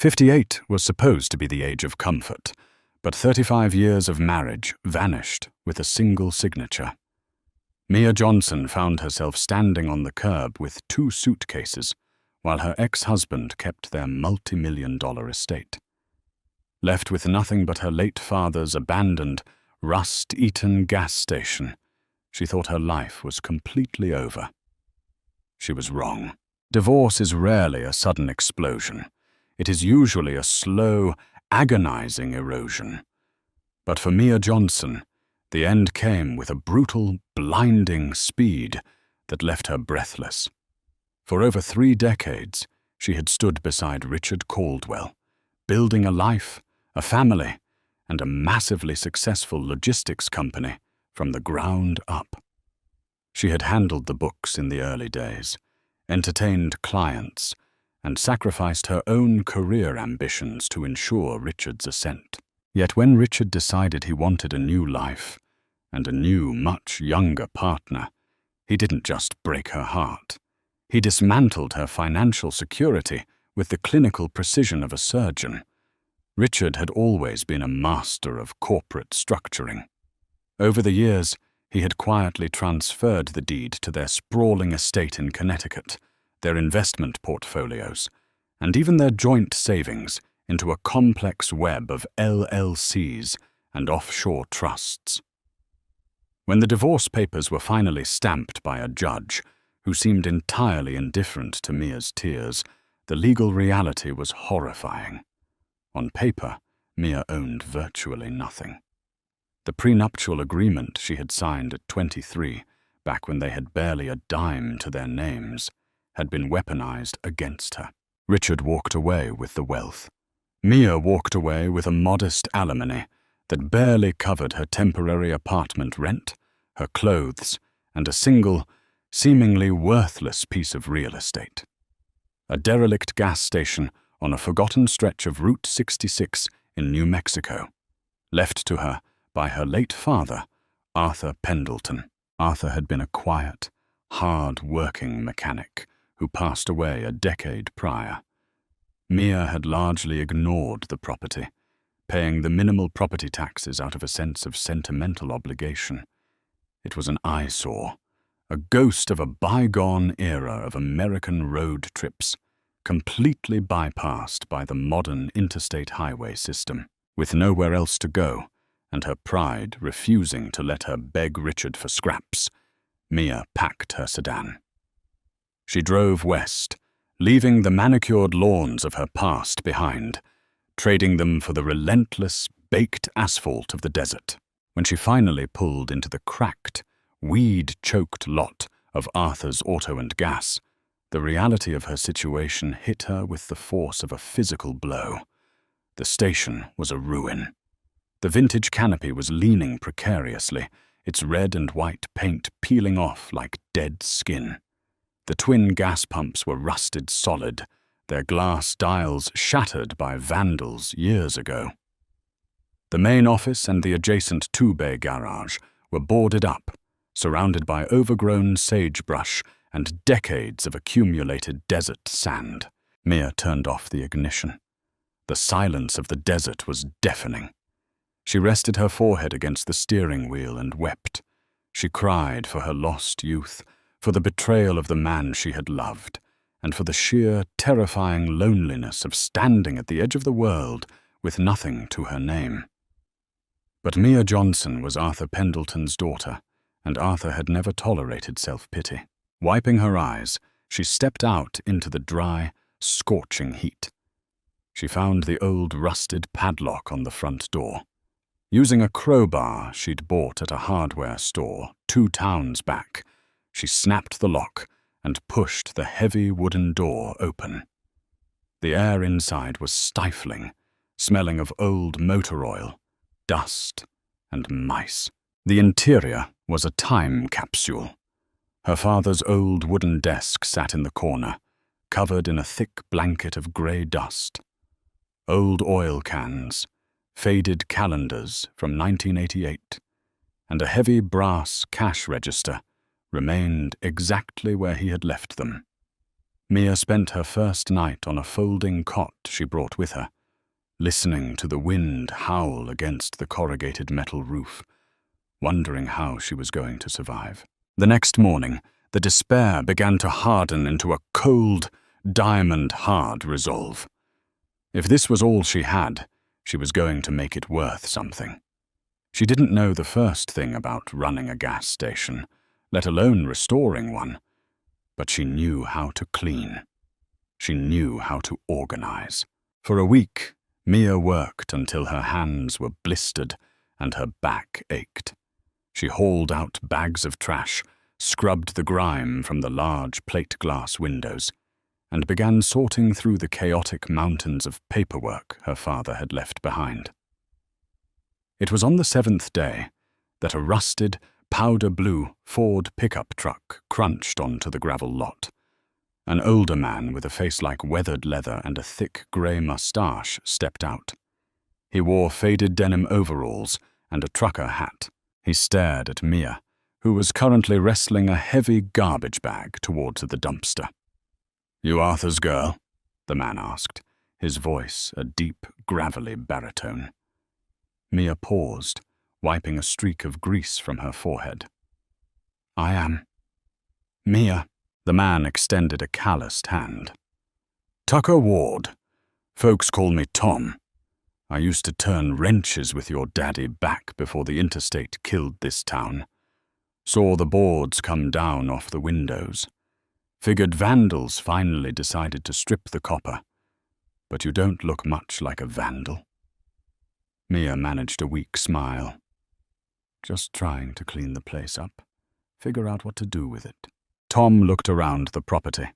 58 was supposed to be the age of comfort, but 35 years of marriage vanished with a single signature. Mia Johnson found herself standing on the curb with 2 suitcases, while her ex-husband kept their multi-million-dollar estate. Left with nothing but her late father's abandoned, rust-eaten gas station, she thought her life was completely over. She was wrong. Divorce is rarely a sudden explosion. It is usually a slow, agonizing erosion. But for Mia Johnson, the end came with a brutal, blinding speed that left her breathless. For over 3 decades, she had stood beside Richard Caldwell, building a life, a family, and a massively successful logistics company from the ground up. She had handled the books in the early days, entertained clients, and sacrificed her own career ambitions to ensure Richard's ascent. Yet when Richard decided he wanted a new life and a new, much younger partner, he didn't just break her heart. He dismantled her financial security with the clinical precision of a surgeon. Richard had always been a master of corporate structuring. Over the years, he had quietly transferred the deed to their sprawling estate in Connecticut, their investment portfolios, and even their joint savings into a complex web of LLCs and offshore trusts. When the divorce papers were finally stamped by a judge, who seemed entirely indifferent to Mia's tears, the legal reality was horrifying. On paper, Mia owned virtually nothing. The prenuptial agreement she had signed at 23, back when they had barely a dime to their names, had been weaponized against her. Richard walked away with the wealth. Mia walked away with a modest alimony that barely covered her temporary apartment rent, her clothes, and a single, seemingly worthless piece of real estate. A derelict gas station on a forgotten stretch of Route 66 in New Mexico, left to her by her late father, Arthur Pendleton. Arthur had been a quiet, hard-working mechanic who passed away a decade prior. Mia had largely ignored the property, paying the minimal property taxes out of a sense of sentimental obligation. It was an eyesore, a ghost of a bygone era of American road trips, completely bypassed by the modern interstate highway system. With nowhere else to go, and her pride refusing to let her beg Richard for scraps, Mia packed her sedan. She drove west, leaving the manicured lawns of her past behind, trading them for the relentless, baked asphalt of the desert. When she finally pulled into the cracked, weed-choked lot of Arthur's Auto and Gas, the reality of her situation hit her with the force of a physical blow. The station was a ruin. The vintage canopy was leaning precariously, its red and white paint peeling off like dead skin. The twin gas pumps were rusted solid, their glass dials shattered by vandals years ago. The main office and the adjacent 2-bay garage were boarded up, surrounded by overgrown sagebrush and decades of accumulated desert sand. Mia turned off the ignition. The silence of the desert was deafening. She rested her forehead against the steering wheel and wept. She cried for her lost youth, for the betrayal of the man she had loved, and for the sheer, terrifying loneliness of standing at the edge of the world with nothing to her name. But Mia Johnson was Arthur Pendleton's daughter, and Arthur had never tolerated self-pity. Wiping her eyes, she stepped out into the dry, scorching heat. She found the old rusted padlock on the front door. Using a crowbar she'd bought at a hardware store 2 towns back, she snapped the lock and pushed the heavy wooden door open. The air inside was stifling, smelling of old motor oil, dust, and mice. The interior was a time capsule. Her father's old wooden desk sat in the corner, covered in a thick blanket of grey dust. Old oil cans, faded calendars from 1988, and a heavy brass cash register remained exactly where he had left them. Mia spent her first night on a folding cot she brought with her, listening to the wind howl against the corrugated metal roof, wondering how she was going to survive. The next morning, the despair began to harden into a cold, diamond-hard resolve. If this was all she had, she was going to make it worth something. She didn't know the first thing about running a gas station, let alone restoring one, but she knew how to clean. She knew how to organize. For a week, Mia worked until her hands were blistered and her back ached. She hauled out bags of trash, scrubbed the grime from the large plate glass windows, and began sorting through the chaotic mountains of paperwork her father had left behind. It was on the 7th day that a rusted, powder-blue Ford pickup truck crunched onto the gravel lot. An older man with a face like weathered leather and a thick grey mustache stepped out. He wore faded denim overalls and a trucker hat. He stared at Mia, who was currently wrestling a heavy garbage bag towards the dumpster. "You Arthur's girl?" the man asked, his voice a deep, gravelly baritone. Mia paused, wiping a streak of grease from her forehead. "I am." "Mia," the man extended a calloused hand. "Tucker Ward. Folks call me Tom. I used to turn wrenches with your daddy back before the interstate killed this town. Saw the boards come down off the windows. Figured vandals finally decided to strip the copper. But you don't look much like a vandal." Mia managed a weak smile. "Just trying to clean the place up, figure out what to do with it." Tom looked around the property,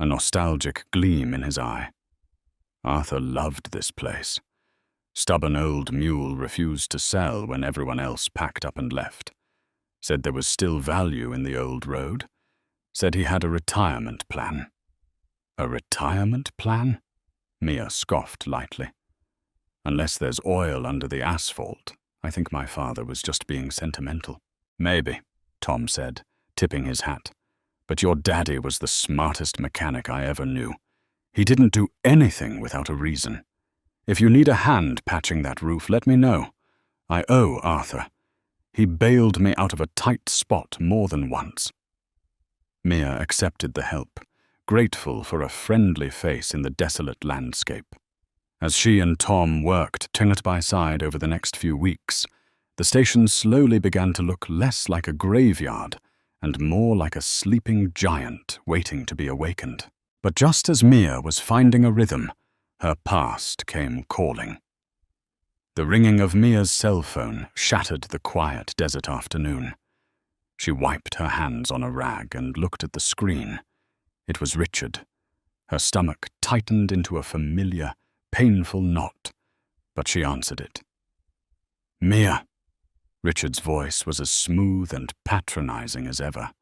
a nostalgic gleam in his eye. Arthur loved this place. Stubborn old mule refused to sell when everyone else packed up and left. Said there was still value in the old road. Said he had a retirement plan. "A retirement plan?" Mia scoffed lightly. "Unless there's oil under the asphalt, I think my father was just being sentimental." "Maybe," Tom said, tipping his hat. "But your daddy was the smartest mechanic I ever knew. He didn't do anything without a reason. If you need a hand patching that roof, let me know. I owe Arthur. He bailed me out of a tight spot more than once." Mia accepted the help, grateful for a friendly face in the desolate landscape. As she and Tom worked side by side over the next few weeks, the station slowly began to look less like a graveyard and more like a sleeping giant waiting to be awakened. But just as Mia was finding a rhythm, her past came calling. The ringing of Mia's cell phone shattered the quiet desert afternoon. She wiped her hands on a rag and looked at the screen. It was Richard. Her stomach tightened into a familiar, painful knot, but she answered it. "Mia." Richard's voice was as smooth and patronizing as ever.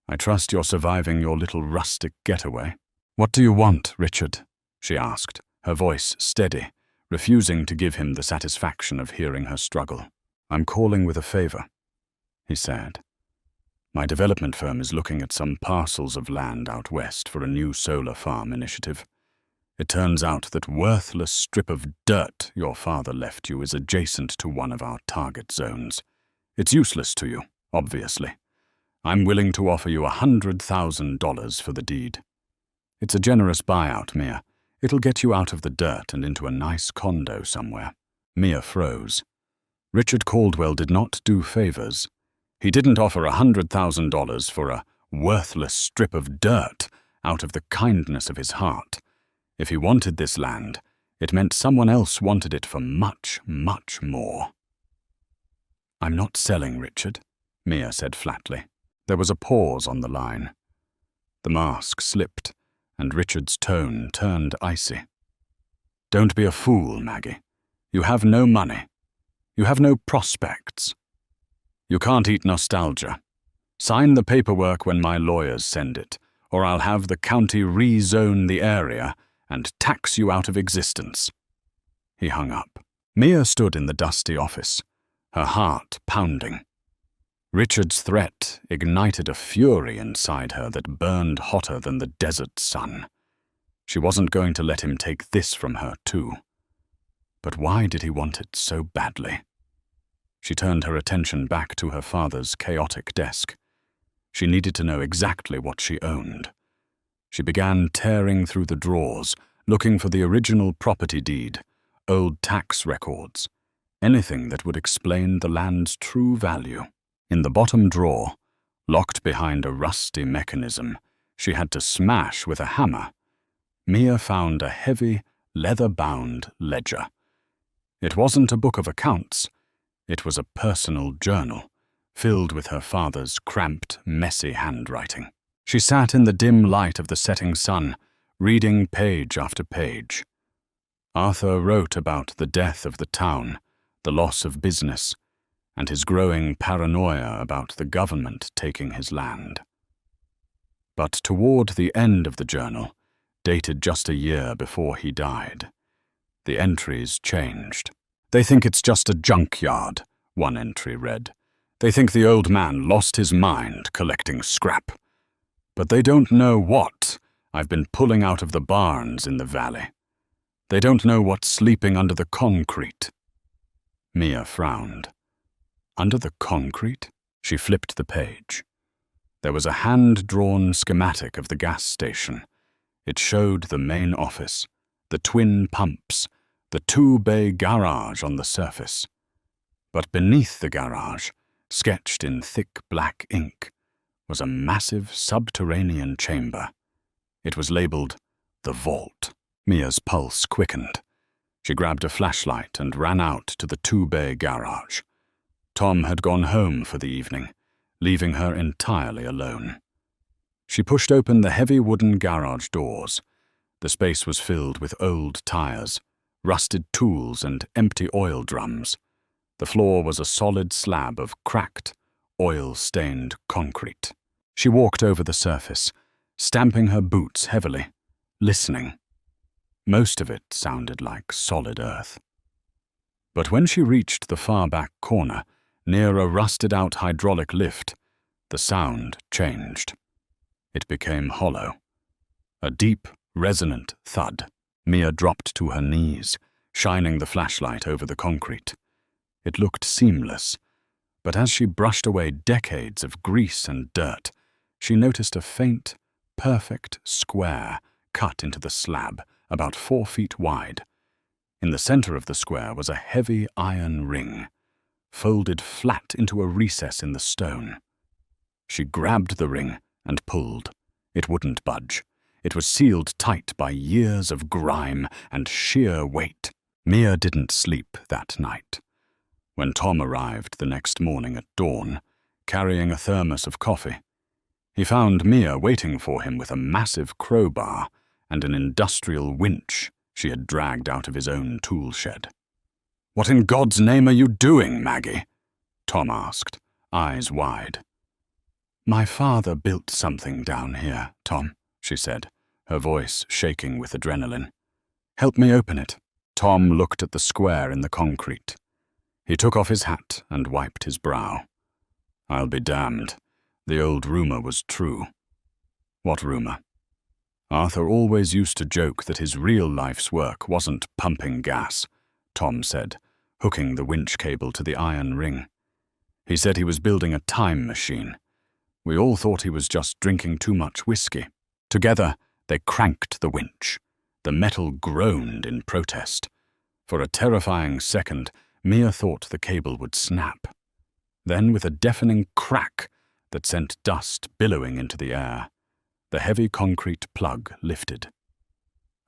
"I trust you're surviving your little rustic getaway." "What do you want, Richard?" she asked, her voice steady, refusing to give him the satisfaction of hearing her struggle. "I'm calling with a favor," he said. "My development firm is looking at some parcels of land out west for a new solar farm initiative. It turns out that worthless strip of dirt your father left you is adjacent to one of our target zones. It's useless to you, obviously. I'm willing to offer you $100,000 for the deed. It's a generous buyout, Mia. It'll get you out of the dirt and into a nice condo somewhere." Mia froze. Richard Caldwell did not do favors. He didn't offer $100,000 for a worthless strip of dirt out of the kindness of his heart. If he wanted this land, it meant someone else wanted it for much, much more. "I'm not selling, Richard," Mia said flatly. There was a pause on the line. The mask slipped, and Richard's tone turned icy. "Don't be a fool, Maggie. You have no money. You have no prospects. You can't eat nostalgia. Sign the paperwork when my lawyers send it, or I'll have the county rezone the area and tax you out of existence." He hung up. Mia stood in the dusty office, her heart pounding. Richard's threat ignited a fury inside her that burned hotter than the desert sun. She wasn't going to let him take this from her, too. But why did he want it so badly? She turned her attention back to her father's chaotic desk. She needed to know exactly what she owned. She began tearing through the drawers, looking for the original property deed, old tax records, anything that would explain the land's true value. In the bottom drawer, locked behind a rusty mechanism she had to smash with a hammer, Mia found a heavy, leather-bound ledger. It wasn't a book of accounts. It was a personal journal, filled with her father's cramped, messy handwriting. She sat in the dim light of the setting sun, reading page after page. Arthur wrote about the death of the town, the loss of business, and his growing paranoia about the government taking his land. But toward the end of the journal, dated just a year before he died, the entries changed. "They think it's just a junkyard," one entry read. "They think the old man lost his mind collecting scrap. But they don't know what I've been pulling out of the barns in the valley. They don't know what's sleeping under the concrete." Mia frowned. Under the concrete? She flipped the page. There was a hand-drawn schematic of the gas station. It showed the main office, the twin pumps, the two-bay garage on the surface. But beneath the garage, sketched in thick black ink, was a massive subterranean chamber. It was labeled the Vault. Mia's pulse quickened. She grabbed a flashlight and ran out to the two-bay garage. Tom had gone home for the evening, leaving her entirely alone. She pushed open the heavy wooden garage doors. The space was filled with old tires, rusted tools, and empty oil drums. The floor was a solid slab of cracked, oil-stained concrete. She walked over the surface, stamping her boots heavily, listening. Most of it sounded like solid earth. But when she reached the far back corner, near a rusted-out hydraulic lift, the sound changed. It became hollow. A deep, resonant thud. Mia dropped to her knees, shining the flashlight over the concrete. It looked seamless, but as she brushed away decades of grease and dirt, she noticed a faint, perfect square cut into the slab, about 4 feet wide. In the center of the square was a heavy iron ring, folded flat into a recess in the stone. She grabbed the ring and pulled. It wouldn't budge. It was sealed tight by years of grime and sheer weight. Mia didn't sleep that night. When Tom arrived the next morning at dawn, carrying a thermos of coffee, he found Mia waiting for him with a massive crowbar and an industrial winch she had dragged out of his own tool shed. "What in God's name are you doing, Maggie?" Tom asked, eyes wide. "My father built something down here, Tom," she said, her voice shaking with adrenaline. "Help me open it." Tom looked at the square in the concrete. He took off his hat and wiped his brow. "I'll be damned. The old rumor was true." "What rumor?" "Arthur always used to joke that his real life's work wasn't pumping gas," Tom said, hooking the winch cable to the iron ring. "He said he was building a time machine. We all thought he was just drinking too much whiskey." Together, they cranked the winch. The metal groaned in protest. For a terrifying second, Mia thought the cable would snap. Then, with a deafening crack that sent dust billowing into the air, the heavy concrete plug lifted.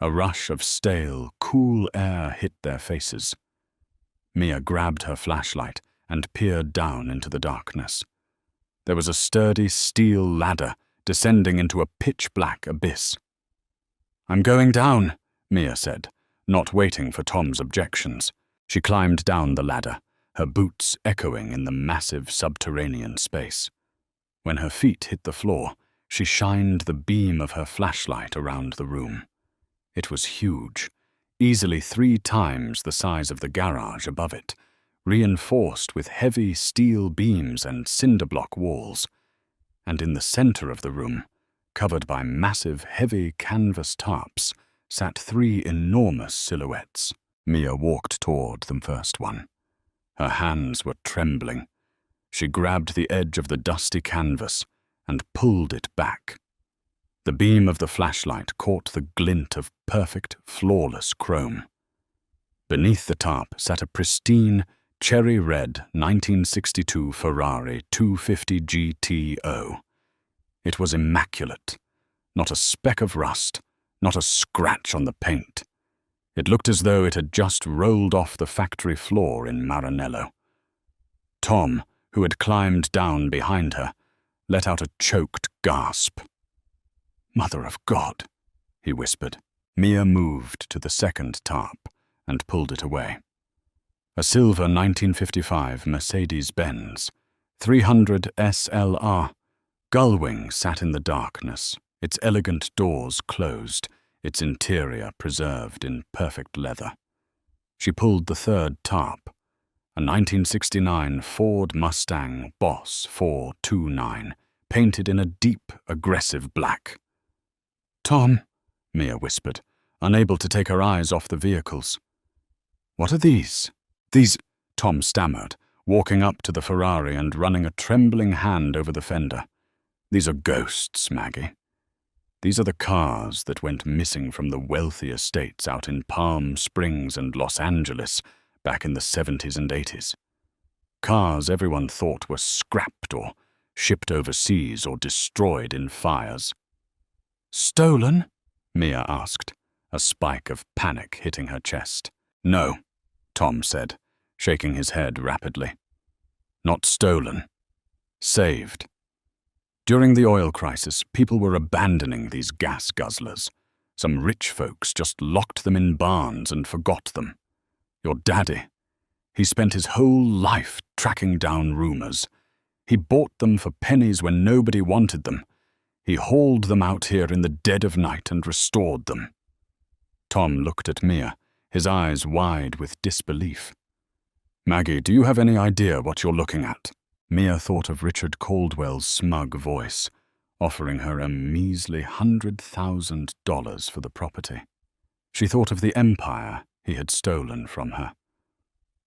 A rush of stale, cool air hit their faces. Mia grabbed her flashlight and peered down into the darkness. There was a sturdy steel ladder descending into a pitch-black abyss. "I'm going down," Mia said, not waiting for Tom's objections. She climbed down the ladder, her boots echoing in the massive subterranean space. When her feet hit the floor, she shined the beam of her flashlight around the room. It was huge, easily 3 times the size of the garage above it, reinforced with heavy steel beams and cinder-block walls, and in the center of the room, covered by massive, heavy canvas tarps, sat 3 enormous silhouettes. Mia walked toward the first one. Her hands were trembling. She grabbed the edge of the dusty canvas and pulled it back. The beam of the flashlight caught the glint of perfect, flawless chrome. Beneath the tarp sat a pristine, cherry-red 1962 Ferrari 250 GTO. It was immaculate. Not a speck of rust, not a scratch on the paint. It looked as though it had just rolled off the factory floor in Maranello. Tom, who had climbed down behind her, let out a choked gasp. "Mother of God," he whispered. Mia moved to the second tarp and pulled it away. A silver 1955 Mercedes-Benz 300 SLR. Gullwing sat in the darkness, its elegant doors closed, its interior preserved in perfect leather. She pulled the third tarp, a 1969 Ford Mustang Boss 429, painted in a deep, aggressive black. "Tom," Mia whispered, unable to take her eyes off the vehicles. "What are these?" "These," Tom stammered, walking up to the Ferrari and running a trembling hand over the fender. "These are ghosts, Maggie. These are the cars that went missing from the wealthy estates out in Palm Springs and Los Angeles back in the 70s and 80s. Cars everyone thought were scrapped or shipped overseas or destroyed in fires." "Stolen?" Mia asked, a spike of panic hitting her chest. "No," Tom said, shaking his head rapidly. "Not stolen. Saved. During the oil crisis, people were abandoning these gas guzzlers. Some rich folks just locked them in barns and forgot them. Your daddy, he spent his whole life tracking down rumors. He bought them for pennies when nobody wanted them. He hauled them out here in the dead of night and restored them." Tom looked at Mia, his eyes wide with disbelief. "Maggie, do you have any idea what you're looking at?" Mia thought of Richard Caldwell's smug voice, offering her a measly $100,000 for the property. She thought of the empire he had stolen from her.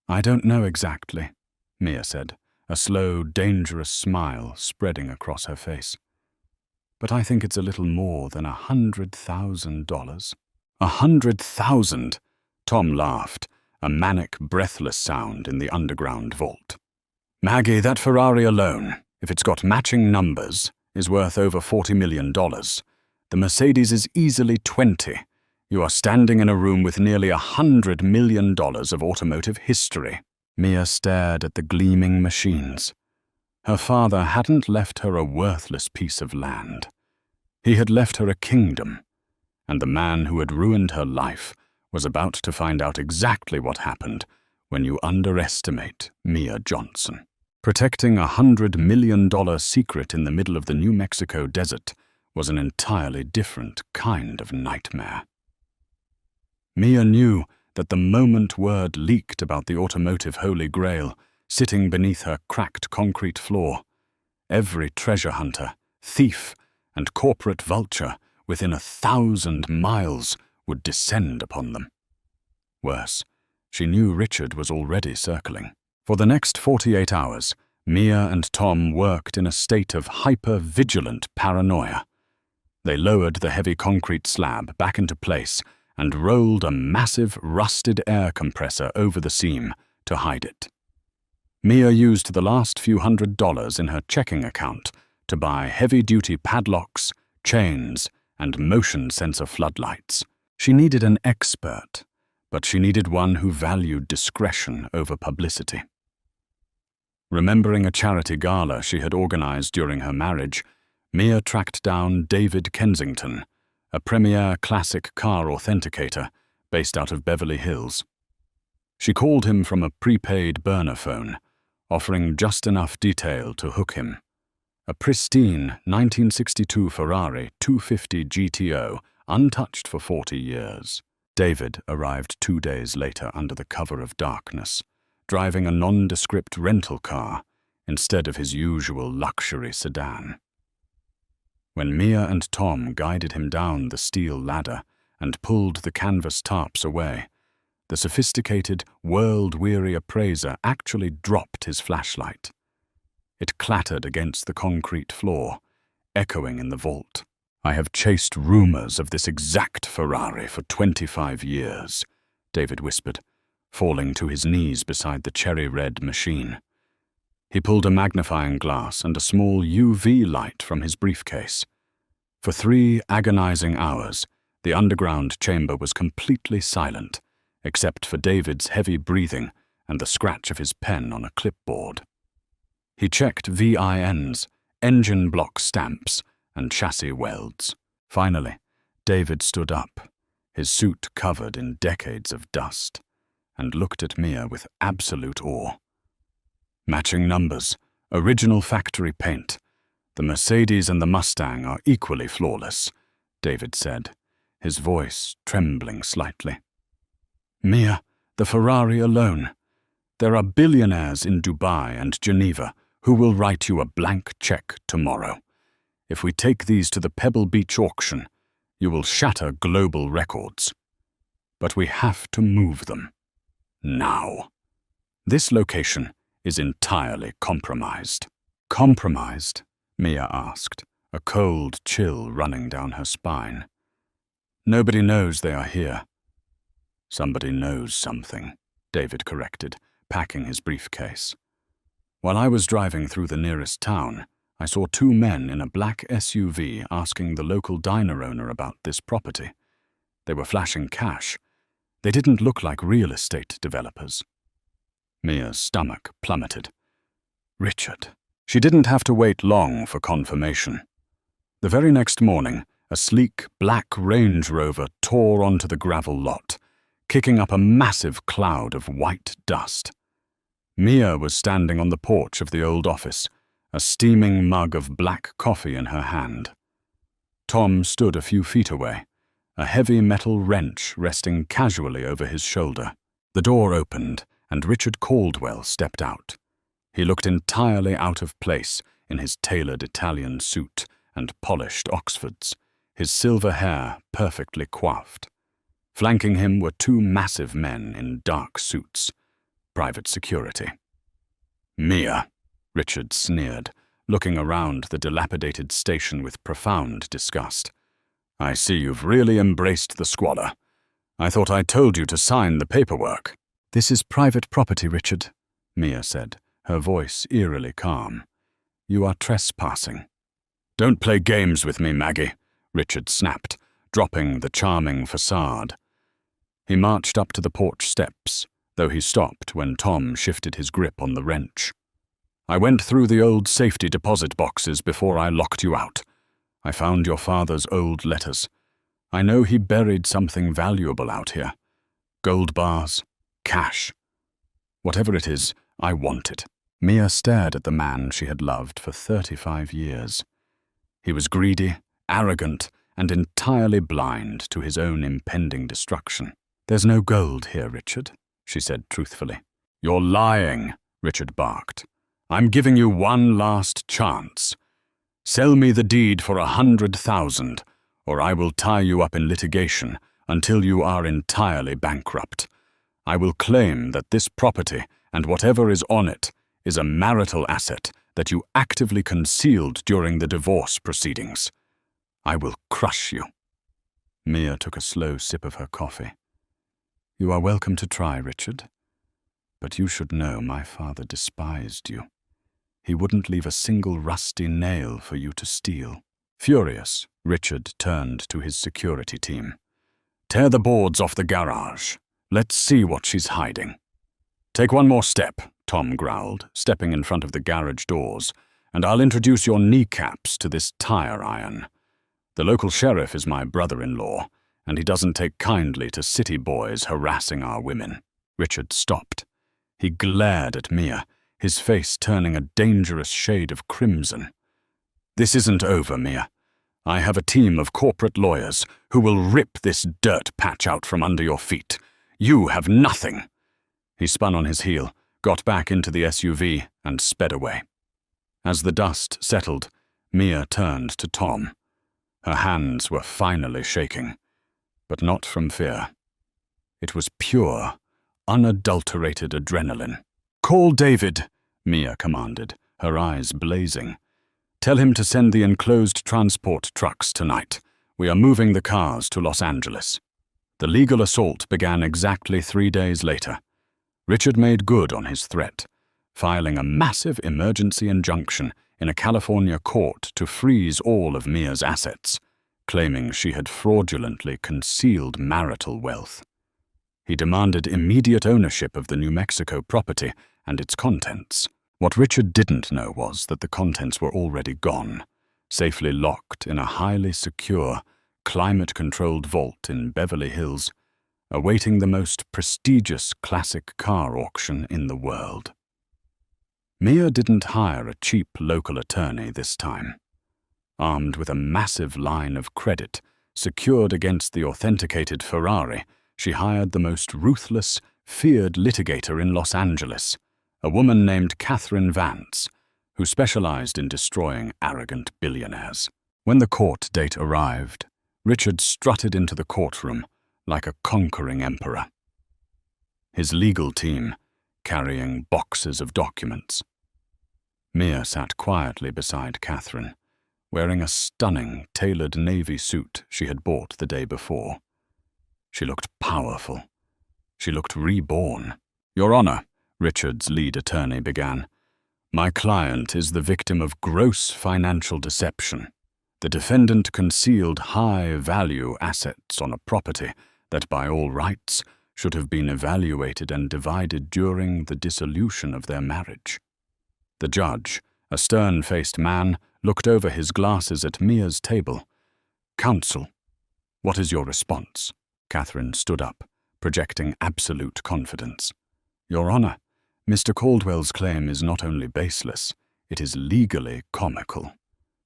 "I don't know exactly," Mia said, a slow, dangerous smile spreading across her face. "But I think it's a little more than $100,000. $100,000? Tom laughed, a manic, breathless sound in the underground vault. "Maggie, that Ferrari alone, if it's got matching numbers, is worth over $40 million. The Mercedes is easily 20. You are standing in a room with nearly $100 million of automotive history." Mia stared at the gleaming machines. Her father hadn't left her a worthless piece of land. He had left her a kingdom, and the man who had ruined her life was about to find out exactly what happened when you underestimate Mia Johnson. Protecting a $100 million secret in the middle of the New Mexico desert was an entirely different kind of nightmare. Mia knew that the moment word leaked about the automotive Holy Grail sitting beneath her cracked concrete floor, every treasure hunter, thief, and corporate vulture within 1,000 miles would descend upon them. Worse, she knew Richard was already circling. For the next 48 hours, Mia and Tom worked in a state of hyper-vigilant paranoia. They lowered the heavy concrete slab back into place and rolled a massive rusted air compressor over the seam to hide it. Mia used the last few $100s in her checking account to buy heavy-duty padlocks, chains, and motion sensor floodlights. She needed an expert, but she needed one who valued discretion over publicity. Remembering a charity gala she had organized during her marriage, Mia tracked down David Kensington, a premier classic car authenticator based out of Beverly Hills. She called him from a prepaid burner phone, offering just enough detail to hook him. A pristine 1962 Ferrari 250 GTO, untouched for 40 years. David arrived 2 days later under the cover of darkness, driving a nondescript rental car instead of his usual luxury sedan. When Mia and Tom guided him down the steel ladder and pulled the canvas tarps away, the sophisticated, world-weary appraiser actually dropped his flashlight. It clattered against the concrete floor, echoing in the vault. "I have chased rumors of this exact Ferrari for 25 years, David whispered, falling to his knees beside the cherry-red machine. He pulled a magnifying glass and a small UV light from his briefcase. For 3 agonizing hours, the underground chamber was completely silent, except for David's heavy breathing and the scratch of his pen on a clipboard. He checked VINs, engine block stamps, and chassis welds. Finally, David stood up, his suit covered in decades of dust, and looked at Mia with absolute awe. "Matching numbers, original factory paint. The Mercedes and the Mustang are equally flawless," David said, his voice trembling slightly. "Mia, the Ferrari alone. There are billionaires in Dubai and Geneva who will write you a blank check tomorrow. If we take these to the Pebble Beach auction, you will shatter global records. But we have to move them. Now. This location is entirely compromised." "Compromised?" Mia asked, a cold chill running down her spine. "Nobody knows they are here." "Somebody knows something," David corrected, packing his briefcase. "While I was driving through the nearest town, I saw 2 men in a black SUV asking the local diner owner about this property. They were flashing cash. They didn't look like real estate developers." Mia's stomach plummeted. Richard. She didn't have to wait long for confirmation. The very next morning, a sleek black Range Rover tore onto the gravel lot, kicking up a massive cloud of white dust. Mia was standing on the porch of the old office, a steaming mug of black coffee in her hand. Tom stood a few feet away, a heavy metal wrench resting casually over his shoulder. The door opened, and Richard Caldwell stepped out. He looked entirely out of place in his tailored Italian suit and polished Oxfords, his silver hair perfectly coiffed. Flanking him were 2 massive men in dark suits, private security. "Mia," Richard sneered, looking around the dilapidated station with profound disgust. "I see you've really embraced the squalor. I thought I told you to sign the paperwork." "This is private property, Richard," Mia said, her voice eerily calm. "You are trespassing." "Don't play games with me, Maggie," Richard snapped, dropping the charming facade. He marched up to the porch steps, though he stopped when Tom shifted his grip on the wrench. "I went through the old safety deposit boxes before I locked you out. I found your father's old letters. I know he buried something valuable out here. Gold bars, cash. Whatever it is, I want it." Mia stared at the man she had loved for 35 years. He was greedy, arrogant, and entirely blind to his own impending destruction. "There's no gold here, Richard," she said truthfully. "You're lying," Richard barked. "I'm giving you one last chance. Sell me the deed for 100,000, or I will tie you up in litigation until you are entirely bankrupt. I will claim that this property and whatever is on it is a marital asset that you actively concealed during the divorce proceedings. I will crush you." Mia took a slow sip of her coffee. "You are welcome to try, Richard. But you should know my father despised you. He wouldn't leave a single rusty nail for you to steal." Furious, Richard turned to his security team. "Tear the boards off the garage. Let's see what she's hiding." "Take one more step," Tom growled, stepping in front of the garage doors, "and I'll introduce your kneecaps to this tire iron. The local sheriff is my brother-in-law, and he doesn't take kindly to city boys harassing our women." Richard stopped. He glared at Mia, his face turning a dangerous shade of crimson. "This isn't over, Mia. I have a team of corporate lawyers who will rip this dirt patch out from under your feet. You have nothing." He spun on his heel, got back into the SUV, and sped away. As the dust settled, Mia turned to Tom. Her hands were finally shaking, but not from fear. It was pure, unadulterated adrenaline. "Call David," Mia commanded, her eyes blazing. "Tell him to send the enclosed transport trucks tonight. We are moving the cars to Los Angeles." The legal assault began exactly 3 days later. Richard made good on his threat, filing a massive emergency injunction in a California court to freeze all of Mia's assets, claiming she had fraudulently concealed marital wealth. He demanded immediate ownership of the New Mexico property and its contents. What Richard didn't know was that the contents were already gone, safely locked in a highly secure, climate-controlled vault in Beverly Hills, awaiting the most prestigious classic car auction in the world. Mia didn't hire a cheap local attorney this time. Armed with a massive line of credit secured against the authenticated Ferrari, she hired the most ruthless, feared litigator in Los Angeles, a woman named Catherine Vance, who specialized in destroying arrogant billionaires. When the court date arrived, Richard strutted into the courtroom like a conquering emperor. His legal team carrying boxes of documents. Mia sat quietly beside Catherine, wearing a stunning, tailored navy suit she had bought the day before. She looked powerful. She looked reborn. "Your Honor," Richard's lead attorney began, "my client is the victim of gross financial deception. The defendant concealed high-value assets on a property that by all rights should have been evaluated and divided during the dissolution of their marriage." The judge, a stern-faced man, looked over his glasses at Mia's table. "Counsel, what is your response?" Catherine stood up, projecting absolute confidence. "Your Honor, Mr. Caldwell's claim is not only baseless, it is legally comical.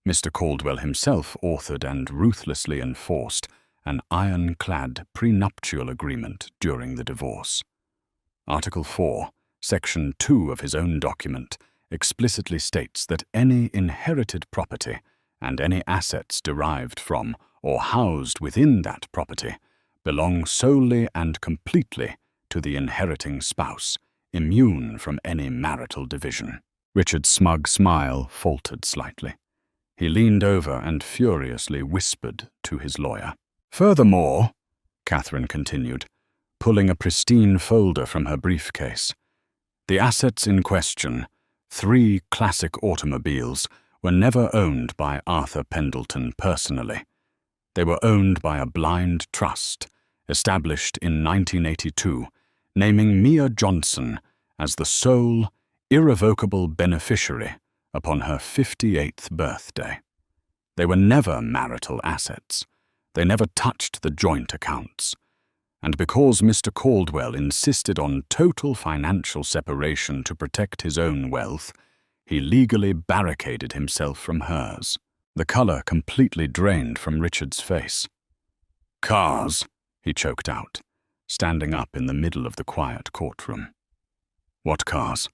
Mr. Caldwell himself authored and ruthlessly enforced an ironclad prenuptial agreement during the divorce. Article 4, Section 2 of his own document explicitly states that any inherited property and any assets derived from or housed within that property belong solely and completely to the inheriting spouse, immune from any marital division." Richard's smug smile faltered slightly. He leaned over and furiously whispered to his lawyer. "Furthermore," Catherine continued, pulling a pristine folder from her briefcase, "the assets in question, 3 classic automobiles, were never owned by Arthur Pendleton personally. They were owned by a blind trust, established in 1982, naming Mia Johnson as the sole, irrevocable beneficiary upon her 58th birthday. They were never marital assets. They never touched the joint accounts. And because Mr. Caldwell insisted on total financial separation to protect his own wealth, he legally barricaded himself from hers." The color completely drained from Richard's face. "Cars," he choked out, standing up in the middle of the quiet courtroom. "What cars?"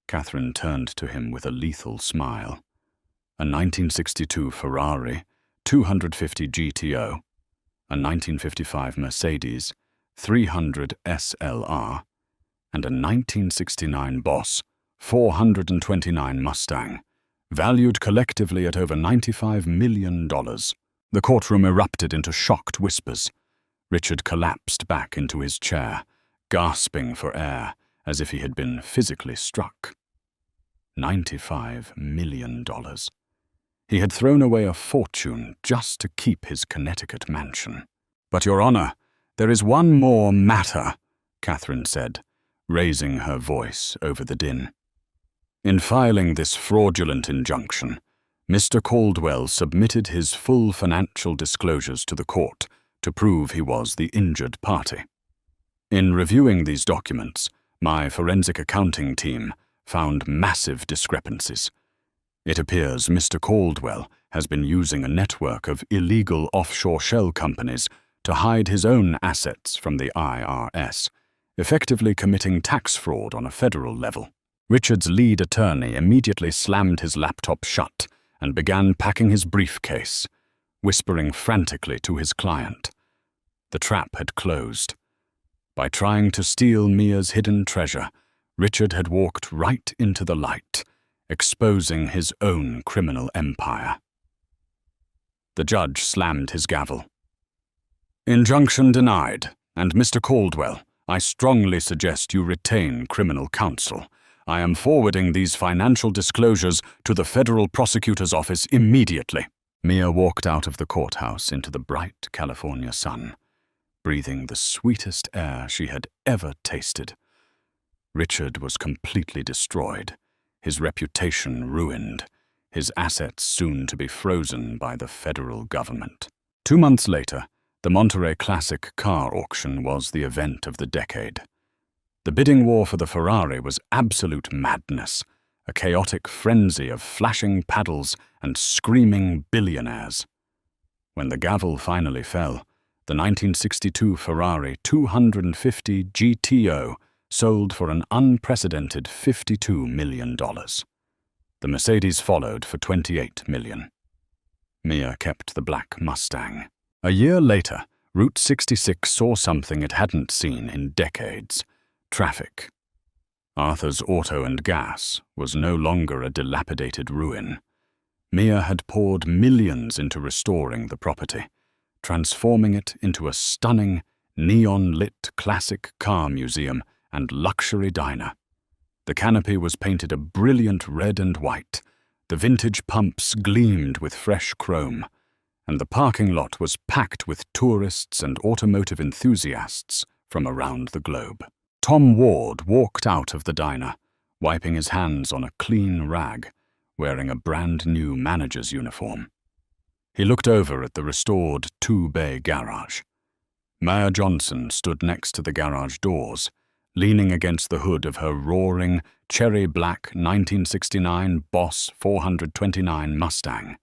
Catherine turned to him with a lethal smile. "A 1962 Ferrari, 250 GTO, a 1955 Mercedes 300 SLR, and a 1969 Boss 429 Mustang, valued collectively at over $95 million. The courtroom erupted into shocked whispers. Richard collapsed back into his chair, gasping for air as if he had been physically struck. $95 million. He had thrown away a fortune just to keep his Connecticut mansion. "But, Your Honor, there is one more matter," Catherine said, raising her voice over the din. "In filing this fraudulent injunction, Mr. Caldwell submitted his full financial disclosures to the court to prove he was the injured party. In reviewing these documents, my forensic accounting team found massive discrepancies. It appears Mr. Caldwell has been using a network of illegal offshore shell companies to hide his own assets from the IRS, effectively committing tax fraud on a federal level. Richard's lead attorney immediately slammed his laptop shut and began packing his briefcase, whispering frantically to his client. The trap had closed. By trying to steal Mia's hidden treasure, Richard had walked right into the light, exposing his own criminal empire. The judge slammed his gavel. "Injunction denied, and Mr. Caldwell, I strongly suggest you retain criminal counsel. I am forwarding these financial disclosures to the federal prosecutor's office immediately." Mia walked out of the courthouse into the bright California sun, breathing the sweetest air she had ever tasted. Richard was completely destroyed, his reputation ruined, his assets soon to be frozen by the federal government. 2 months later, the Monterey Classic car auction was the event of the decade. The bidding war for the Ferrari was absolute madness, a chaotic frenzy of flashing paddles and screaming billionaires. When the gavel finally fell, the 1962 Ferrari 250 GTO sold for an unprecedented $52 million. The Mercedes followed for $28 million. Mia kept the black Mustang. A year later, Route 66 saw something it hadn't seen in decades: traffic. Arthur's Auto and Gas was no longer a dilapidated ruin. Mia had poured millions into restoring the property, transforming it into a stunning, neon-lit classic car museum and luxury diner. The canopy was painted a brilliant red and white, the vintage pumps gleamed with fresh chrome, and the parking lot was packed with tourists and automotive enthusiasts from around the globe. Tom Ward walked out of the diner, wiping his hands on a clean rag, wearing a brand-new manager's uniform. He looked over at the restored 2-bay garage. Mia Johnson stood next to the garage doors, leaning against the hood of her roaring, cherry-black 1969 Boss 429 Mustang.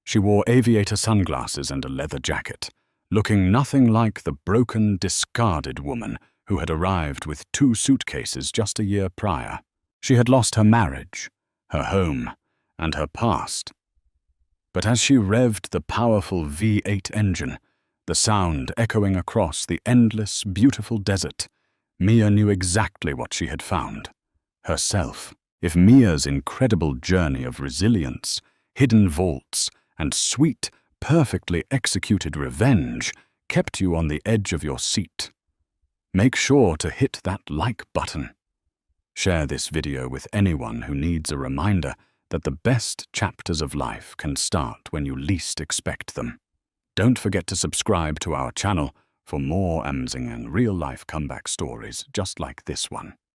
She wore aviator sunglasses and a leather jacket, looking nothing like the broken, discarded woman who had arrived with 2 suitcases just a year prior. She had lost her marriage, her home, and her past. But as she revved the powerful V8 engine, the sound echoing across the endless, beautiful desert, Mia knew exactly what she had found: herself. If Mia's incredible journey of resilience, hidden vaults, and sweet, perfectly executed revenge kept you on the edge of your seat, make sure to hit that like button. Share this video with anyone who needs a reminder that the best chapters of life can start when you least expect them. Don't forget to subscribe to our channel for more amazing and real-life comeback stories just like this one.